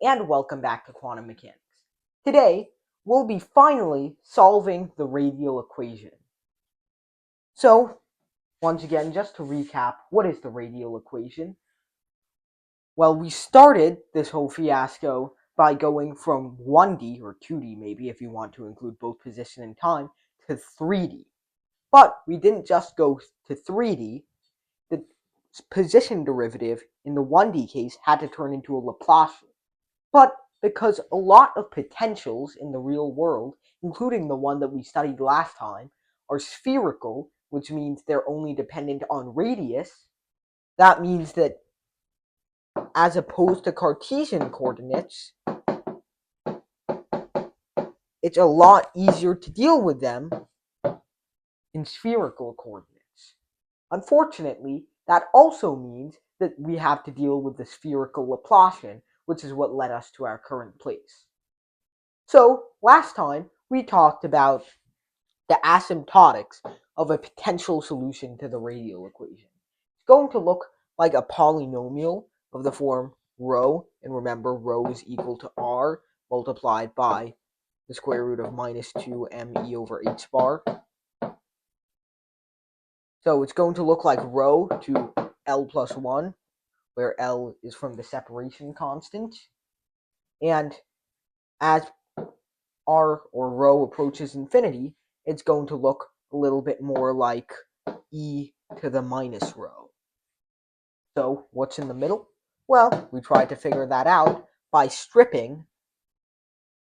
and welcome back to quantum mechanics. Today, we'll be finally solving the radial equation. So, once again, just to recap, what is the radial equation? Well, we started this whole fiasco by going from 1D, or 2D maybe if you want to include both position and time, to 3D. But we didn't just go to 3D. The position derivative in the 1D case had to turn into a Laplacian. But because a lot of potentials in the real world, including the one that we studied last time, are spherical, which means they're only dependent on radius, that means that as opposed to Cartesian coordinates, it's a lot easier to deal with them in spherical coordinates. Unfortunately, that also means that we have to deal with the spherical Laplacian, which is what led us to our current place. So, last time we talked about the asymptotics of a potential solution to the radial equation. It's going to look like a polynomial of the form rho, and remember rho is equal to r multiplied by the square root of minus 2me over h bar. So it's going to look like rho to L plus 1, where L is from the separation constant. And as r or rho approaches infinity, it's going to look a little bit more like e to the minus rho. So what's in the middle? Well, we tried to figure that out by stripping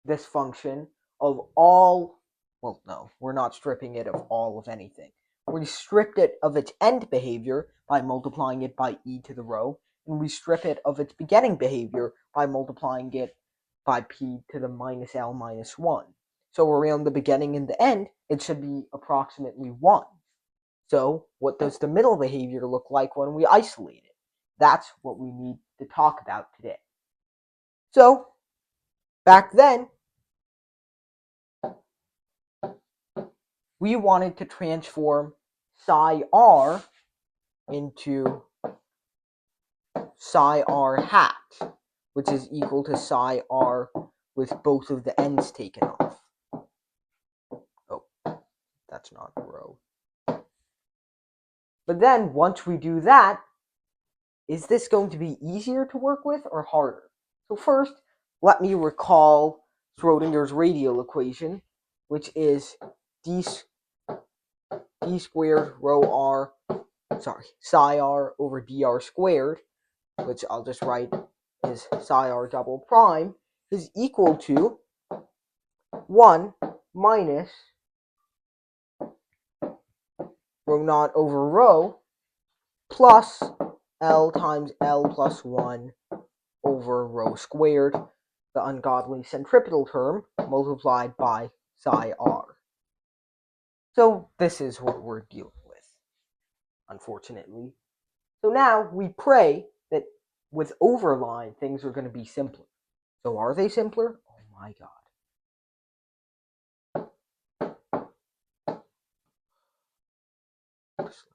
this function of all, well, no, we're not stripping it of all of anything. We stripped it of its end behavior by multiplying it by e to the rho, and we strip it of its beginning behavior by multiplying it by p to the minus l minus 1. So around the beginning and the end, it should be approximately 1. So what does the middle behavior look like when we isolate it? That's what we need to talk about today. So back then, we wanted to transform psi r into psi r hat, which is equal to psi r with both of the ends taken off. Oh, that's not rho. But then, once we do that, is this going to be easier to work with or harder? So first, let me recall Schrodinger's radial equation, which is d squared psi r over dr squared, which I'll just write is psi r double prime, is equal to 1 minus rho naught over rho plus L times L plus 1 over rho squared, the ungodly centripetal term, multiplied by psi r. So this is what we're dealing with, unfortunately. So now we pray that with overline, things are going to be simpler. So are they simpler? Oh my god. Just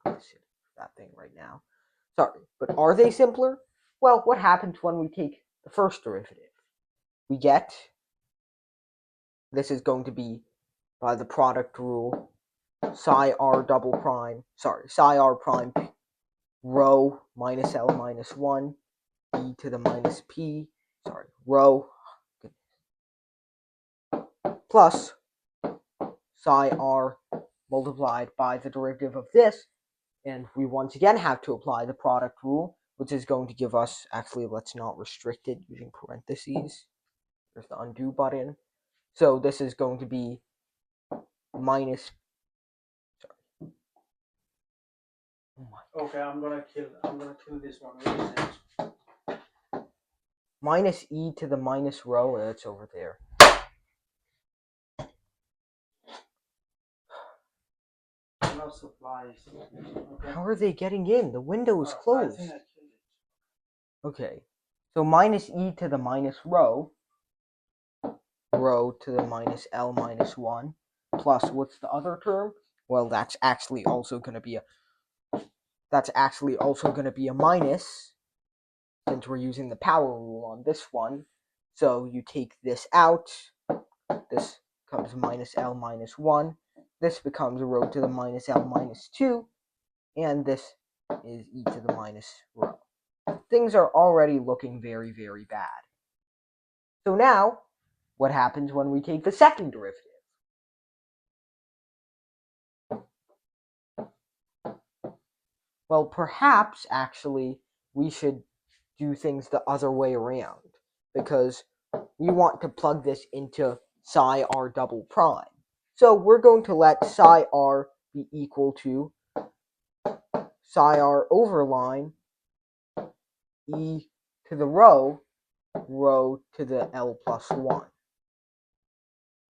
that thing right now. Sorry, but are they simpler? Well, what happens when we take the first derivative? We get, this is going to be by the product rule, psi r prime rho minus L minus 1 e to the minus p, rho plus psi r multiplied by the derivative of this, and we once again have to apply the product rule, which is going to give us, actually let's not restrict it using parentheses, there's the undo button, so this is going to be minus, okay, I'm gonna kill this one. Minus e to the minus rho, that's over there. No supplies. Okay. How are they getting in? The window is closed. Okay, so minus e to the minus rho to the minus L minus 1, plus what's the other term? Well, that's actually also going to be a minus, since we're using the power rule on this one. So you take this out. This becomes minus L minus 1. This becomes rho to the minus L minus 2. And this is e to the minus rho. Things are already looking very, very bad. So now, what happens when we take the second derivative? Well, perhaps, actually, we should do things the other way around, because we want to plug this into psi r double prime. So we're going to let psi r be equal to psi r overline e to the rho to the L plus 1.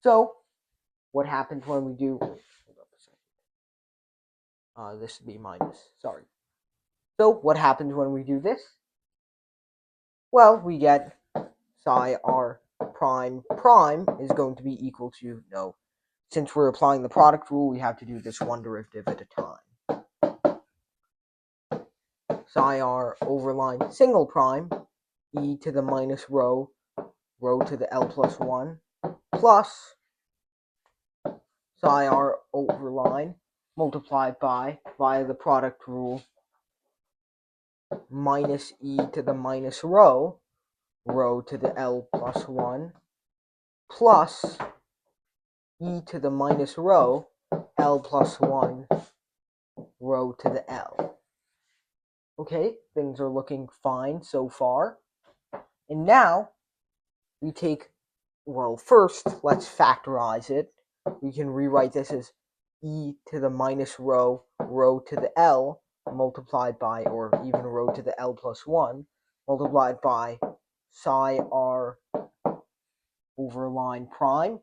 So what happens when we do, this would be minus, sorry. So what happens when we do this? Well, we get psi r prime prime is going to be equal to, no, since we're applying the product rule, we have to do this one derivative at a time. Psi r overline single prime e to the minus rho to the L plus 1 plus psi r overline multiplied by, via the product rule, minus e to the minus rho to the L plus 1 plus e to the minus rho L plus 1 to the L. Okay, things are looking fine so far. And now we take, well, first let's factorize it. We can rewrite this as e to the minus rho to the L multiplied by, or even rho to the L plus 1 multiplied by psi r over line prime.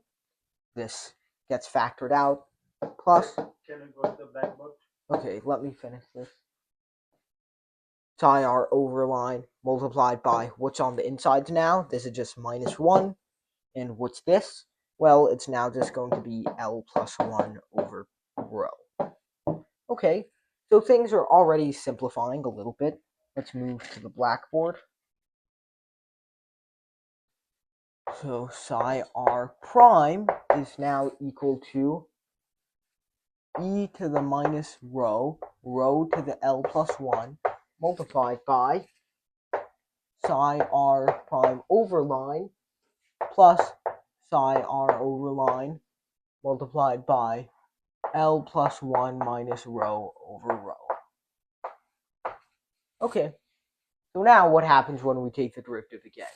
This gets factored out plus. Can you go to the blackboard? Okay, let me finish this. Psi r over line multiplied by what's on the insides now. This is just minus 1. And what's this? Well, it's now just going to be L plus 1 over rho. Okay, so things are already simplifying a little bit. Let's move to the blackboard. So psi r prime is now equal to e to the minus rho to the L plus 1 multiplied by psi r prime over line plus psi r over line multiplied by L plus 1 minus rho over rho. Okay, so now what happens when we take the derivative again?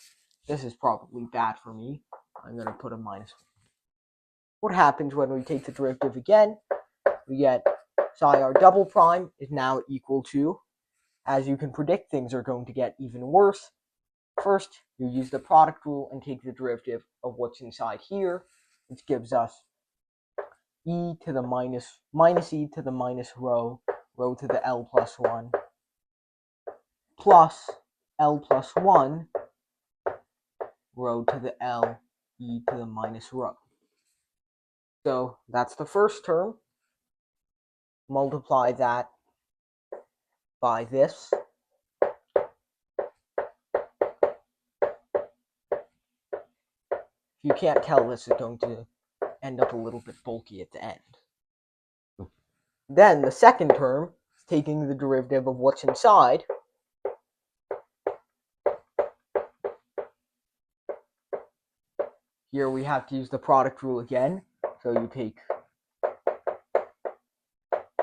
This is probably bad for me. I'm going to put a minus 1. What happens when we take the derivative again? We get psi r double prime is now equal to, as you can predict, things are going to get even worse. First, you use the product rule and take the derivative of what's inside here, which gives us e to the minus e to the minus rho to the L plus 1 plus L plus 1 to the L e to the minus rho. So that's the first term. Multiply that by this. If you can't tell, this is going to end up a little bit bulky at the end. Then the second term is taking the derivative of what's inside. Here we have to use the product rule again. So you take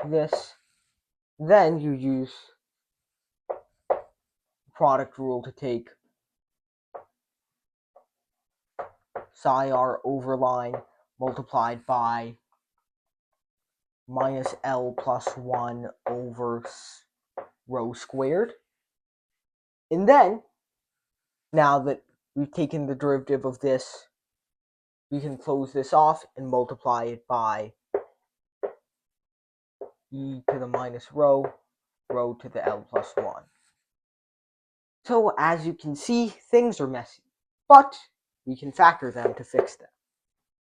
this, then you use the product rule to take psi r over line multiplied by minus L plus 1 over rho squared. And then, now that we've taken the derivative of this, we can close this off and multiply it by e to the minus rho to the L plus 1. So as you can see, things are messy, but we can factor them to fix them.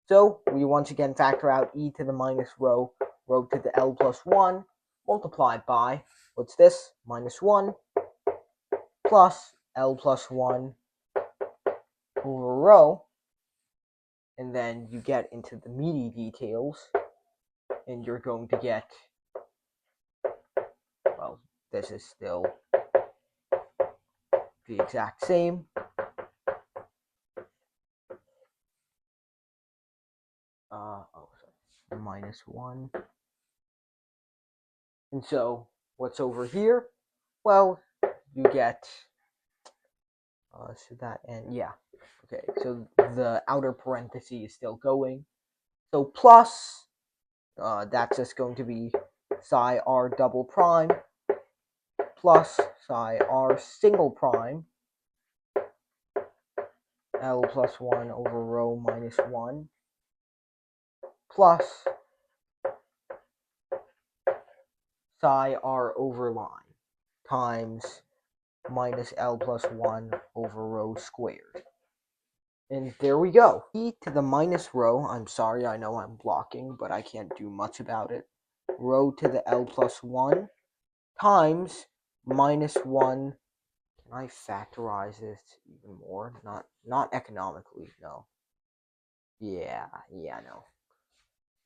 So we once again factor out e to the minus rho to the L plus 1 multiplied by, what's this, minus 1 plus L plus 1 over rho, and then you get into the meaty details, and you're going to get, well, this is still the exact same. Minus 1. And so, what's over here? Well, you get, should that end? Yeah. Okay, so the outer parenthesis is still going. So plus, that's just going to be psi r double prime plus psi r single prime L plus 1 over rho minus 1 plus psi r over line times minus L plus 1 over rho squared. And there we go. E to the minus rho, I'm sorry, I know I'm blocking, but I can't do much about it. Rho to the L plus 1 times minus 1. Can I factorize this even more? Not economically, no. Yeah, no.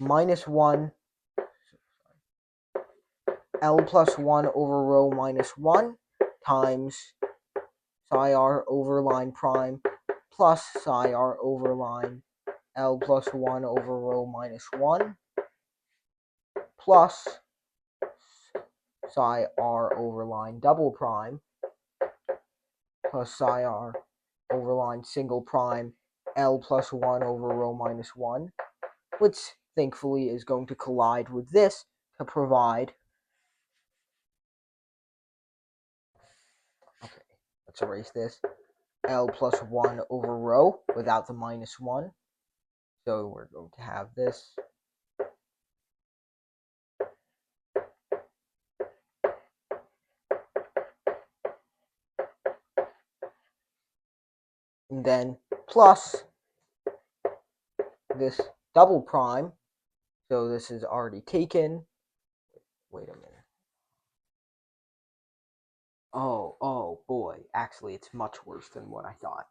Minus 1 L plus 1 over rho minus 1 times psi r over line prime plus psi r over line L plus 1 over rho minus 1 plus psi r over line double prime plus psi r over line single prime L plus 1 over rho minus 1, which thankfully is going to collide with this to provide, okay, let's erase this, L plus 1 over rho without the minus 1. So we're going to have this. And then plus this double prime. So this is already taken. Wait a minute. Oh boy. Actually, it's much worse than what I thought.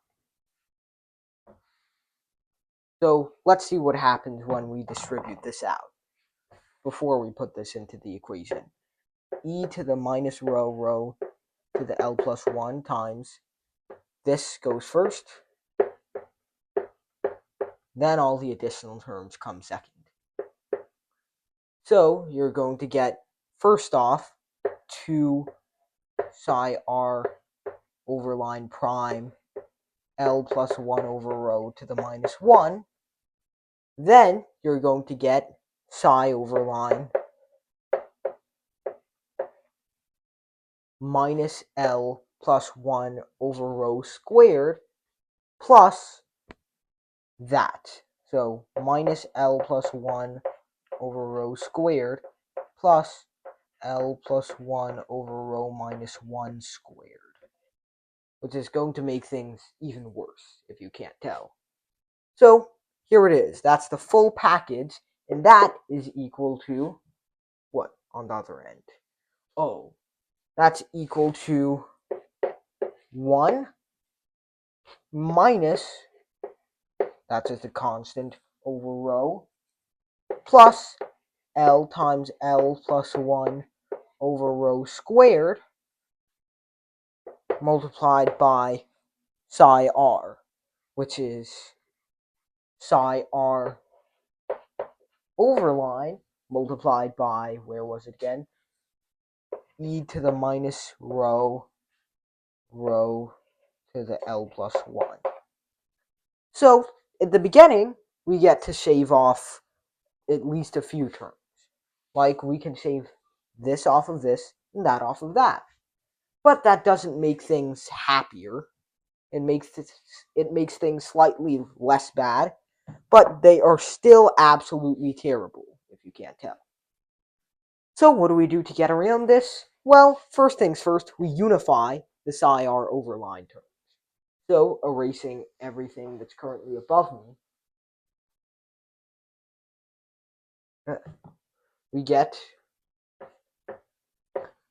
So let's see what happens when we distribute this out before we put this into the equation. E to the minus rho to the L plus 1 times, this goes first, then all the additional terms come second. So you're going to get, first off, 2 psi r over line prime L plus 1 over rho to the minus 1. Then you're going to get psi over line minus L plus 1 over rho squared plus that. So minus L plus 1 over rho squared plus L plus 1 over rho minus 1 squared, which is going to make things even worse if you can't tell. So here it is. That's the full package, and that is equal to what on the other end? Oh, that's equal to 1 minus, that's just a constant, over rho, plus L times L plus 1 over rho squared multiplied by psi r, which is psi r over line multiplied by, where was it again? E to the minus rho to the L plus 1. So at the beginning, we get to shave off at least a few terms. Like we can shave this off of this and that off of that. But that doesn't make things happier. It makes things slightly less bad, but they are still absolutely terrible, if you can't tell. So what do we do to get around this? Well, first things first, we unify the psi r over line terms. So erasing everything that's currently above me, we get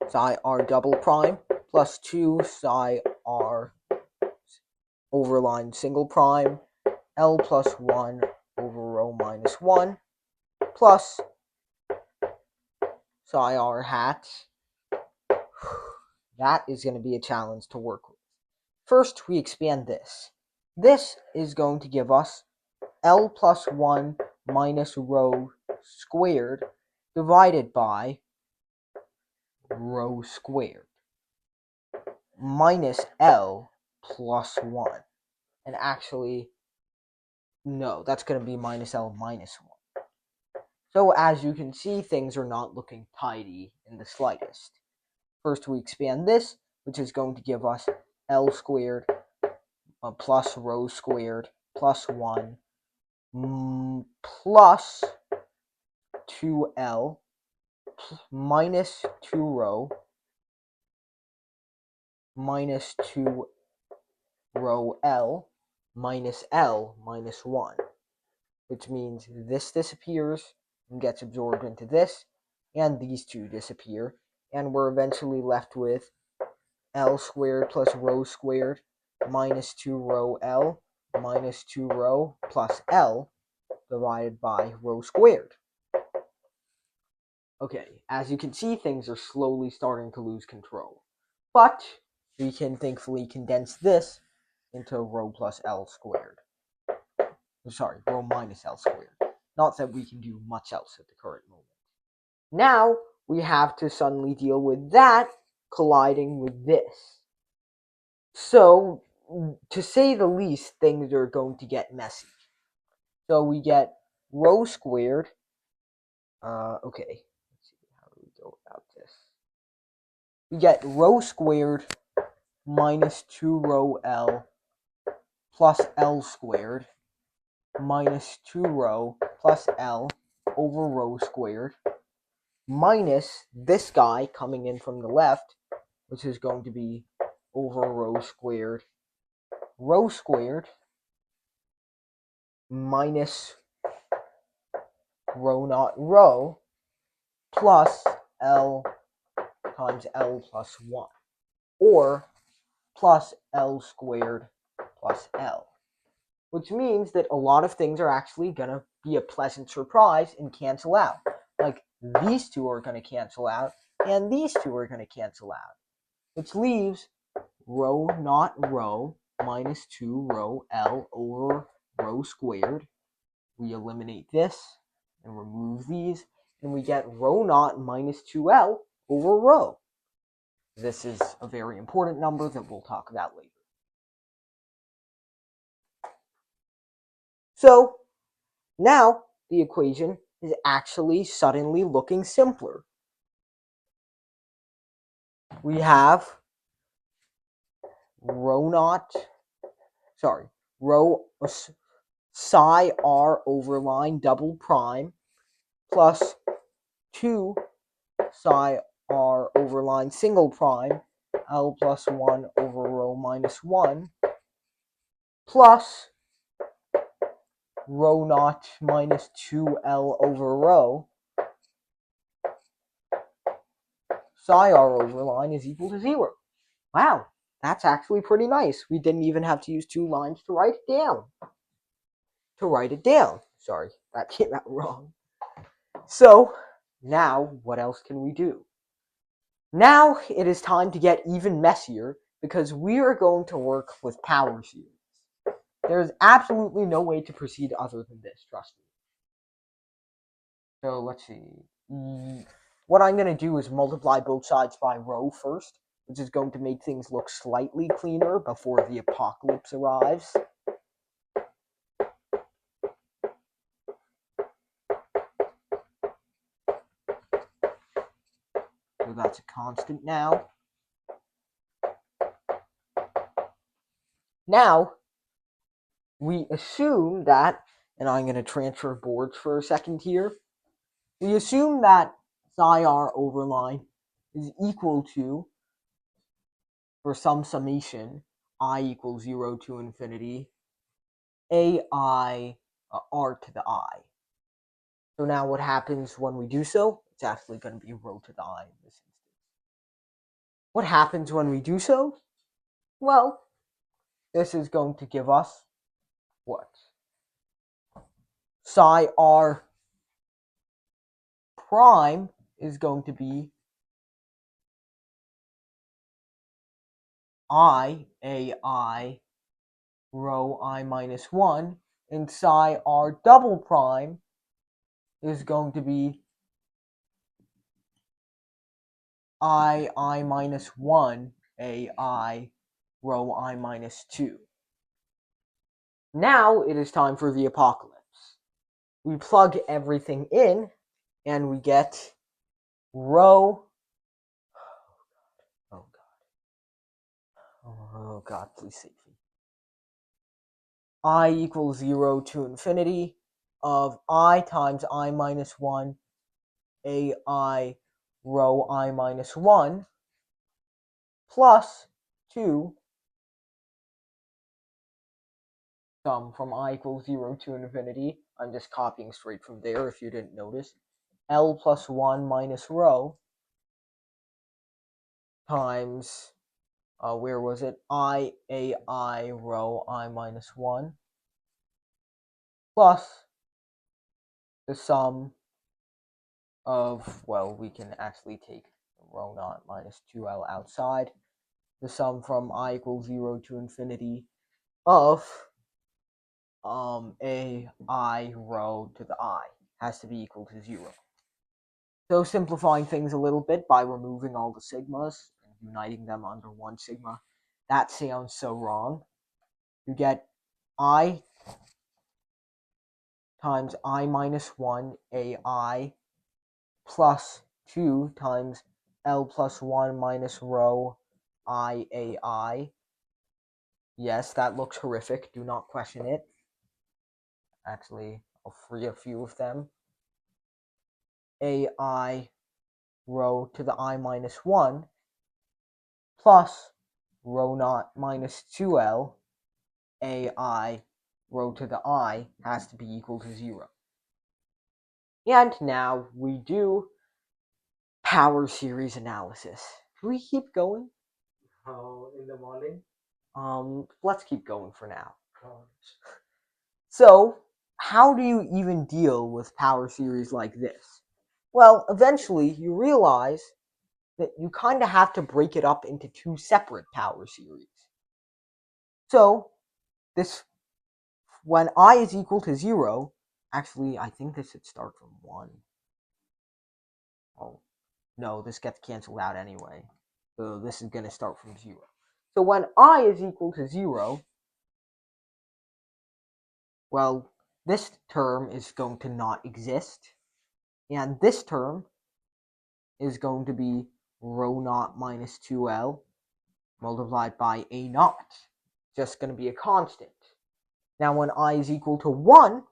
psi r double prime plus 2 psi r overline single prime, L plus 1 over rho minus 1, plus psi r hat. That is going to be a challenge to work with. First, we expand this. This is going to give us L plus 1 minus rho squared divided by rho squared minus L plus 1. And actually, no, that's going to be minus L minus 1. So as you can see, things are not looking tidy in the slightest. First, we expand this, which is going to give us L squared plus rho squared plus 1 plus 2L minus 2 rho minus 2 rho L minus L minus 1, which means this disappears and gets absorbed into this, and these two disappear, and we're eventually left with L squared plus rho squared minus 2 rho L minus 2 rho plus L divided by rho squared. Okay, as you can see, things are slowly starting to lose control. But we can thankfully condense this into rho plus L squared. Sorry, rho minus L squared. Not that we can do much else at the current moment. Now, we have to suddenly deal with that colliding with this. So, to say the least, things are going to get messy. So we get rho squared. Okay, let's see, how do we go about this? We get rho squared minus 2 rho L plus L squared minus 2 rho plus L over rho squared minus this guy coming in from the left, which is going to be over rho squared minus rho naught rho plus L times L plus 1, or plus L squared plus L, which means that a lot of things are actually going to be a pleasant surprise and cancel out. Like, these two are going to cancel out, and these two are going to cancel out, which leaves rho naught rho minus 2 rho L over rho squared. We eliminate this and remove these, and we get rho naught minus 2L over rho. This is a very important number that we'll talk about later. So, now the equation is actually suddenly looking simpler. We have rho psi r over line double prime plus 2 psi r over line single prime L plus 1 over rho minus 1 plus rho naught minus 2L over rho psi r over line is equal to 0. Wow, that's actually pretty nice. We didn't even have to use 2 lines to write it down. Sorry, that came out wrong. So, now what else can we do? Now it is time to get even messier, because we are going to work with power series. There's absolutely no way to proceed other than this, trust me. So let's see. What I'm going to do is multiply both sides by rho first, which is going to make things look slightly cleaner before the apocalypse arrives. So that's a constant now. Now, we assume that, and I'm going to transfer boards for a second here. We assume that psi r over line is equal to, for some summation, I equals 0 to infinity, ai r to the I. So now what happens when we do so? It's actually going to be rho to the I in this instance. What happens when we do so? Well, this is going to give us what? Psi r prime is going to be I rho I minus 1, and psi r double prime is going to be I minus 1 ai rho I minus 2. Now it is time for the apocalypse. We plug everything in and we get rho. Oh god, please save me. I equals 0 to infinity of I times I minus 1 ai rho I minus 1 plus 2 sum from I equals 0 to infinity. I'm just copying straight from there if you didn't notice. L plus 1 minus rho times, where was it? I rho I minus 1 plus the sum of, well, we can actually take rho naught minus 2L outside. The sum from I equals 0 to infinity of ai rho to the I has to be equal to 0. So simplifying things a little bit by removing all the sigmas and uniting them under one sigma. That sounds so wrong. You get I times I minus 1 ai plus 2 times L plus 1 minus rho I ai. Yes, that looks horrific. Do not question it. Actually, I'll free a few of them. ai rho to the I minus 1 plus rho naught minus 2L ai rho to the I has to be equal to 0. And now we do power series analysis. Do we keep going? In the morning? Let's keep going for now. So, how do you even deal with power series like this? Well, eventually you realize that you kind of have to break it up into two separate power series. So, this, when I is equal to 0, actually, I think this should start from 1. Oh, no, this gets canceled out anyway. So this is going to start from 0. So when I is equal to 0, well, this term is going to not exist. And this term is going to be rho naught minus 2L multiplied by a naught. Just going to be a constant. Now when I is equal to 1,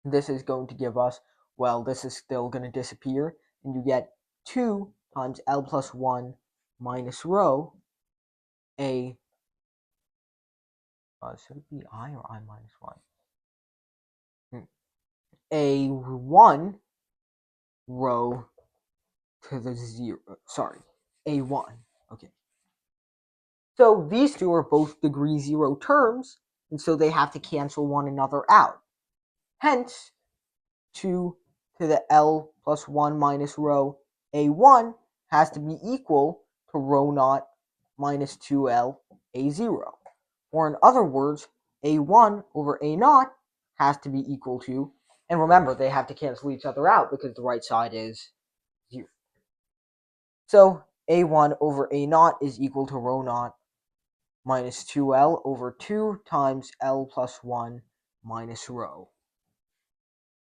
this is going to give us, well, this is still going to disappear. And you get 2 times L plus 1 minus rho a, should it be I or I minus 1? A 1 rho to the 0, sorry, a 1, okay. So these two are both degree 0 terms, and so they have to cancel one another out. Hence, 2 to the L plus 1 minus rho a1 has to be equal to rho naught minus 2L a0. Or in other words, a1 over a naught has to be equal to, and remember, they have to cancel each other out because the right side is 0. So a1 over a naught is equal to rho naught minus 2L over 2 times L plus 1 minus rho.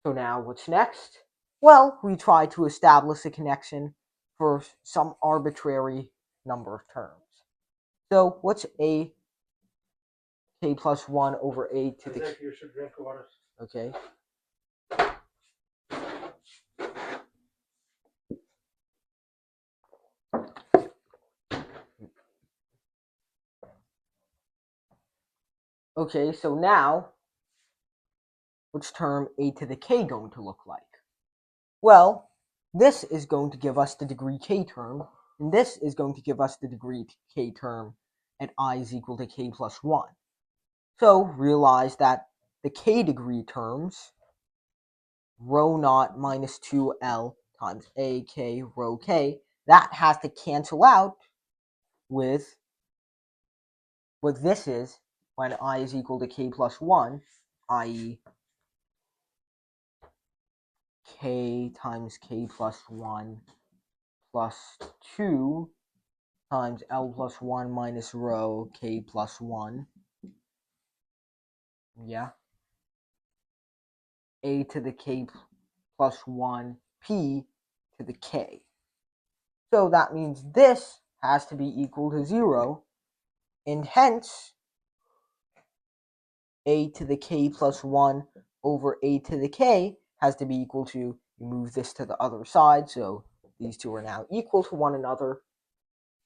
So now what's next? Well, we try to establish a connection for some arbitrary number of terms. So what's a k plus 1 over a to the... You should drink water. Okay. Okay, so now, what's term a to the k going to look like? Well, this is going to give us the degree k term, and this is going to give us the degree k term, at I is equal to k plus 1. So realize that the k degree terms, rho naught minus 2L times AK rho k, that has to cancel out with what this is when I is equal to k plus 1, i.e. k times k plus 1 plus 2 times L plus 1 minus rho k plus 1. Yeah. A to the k plus 1 p to the k. So that means this has to be equal to 0, and hence a to the k plus 1 over a to the k has to be equal to, you move this to the other side, so these two are now equal to one another.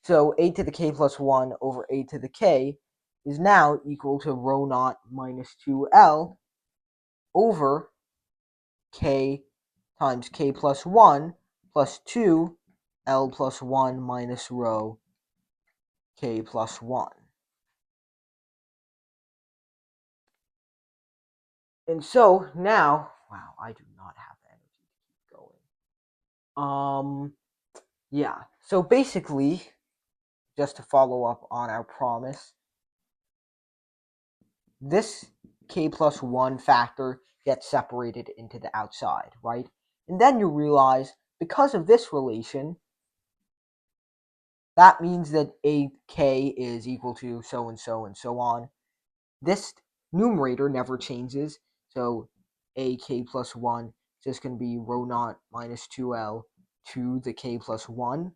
So a to the k plus 1 over a to the k is now equal to rho naught minus 2L over k times k plus 1 plus 2 L plus 1 minus rho k plus 1. And so now, wow, I do not have the energy to keep going. Yeah, so basically, just to follow up on our promise, this k plus 1 factor gets separated into the outside, right? And then you realize, because of this relation, that means that AK is equal to so and so and so on. This numerator never changes, so AK plus 1 is just going to be rho naught minus 2L to the k plus 1.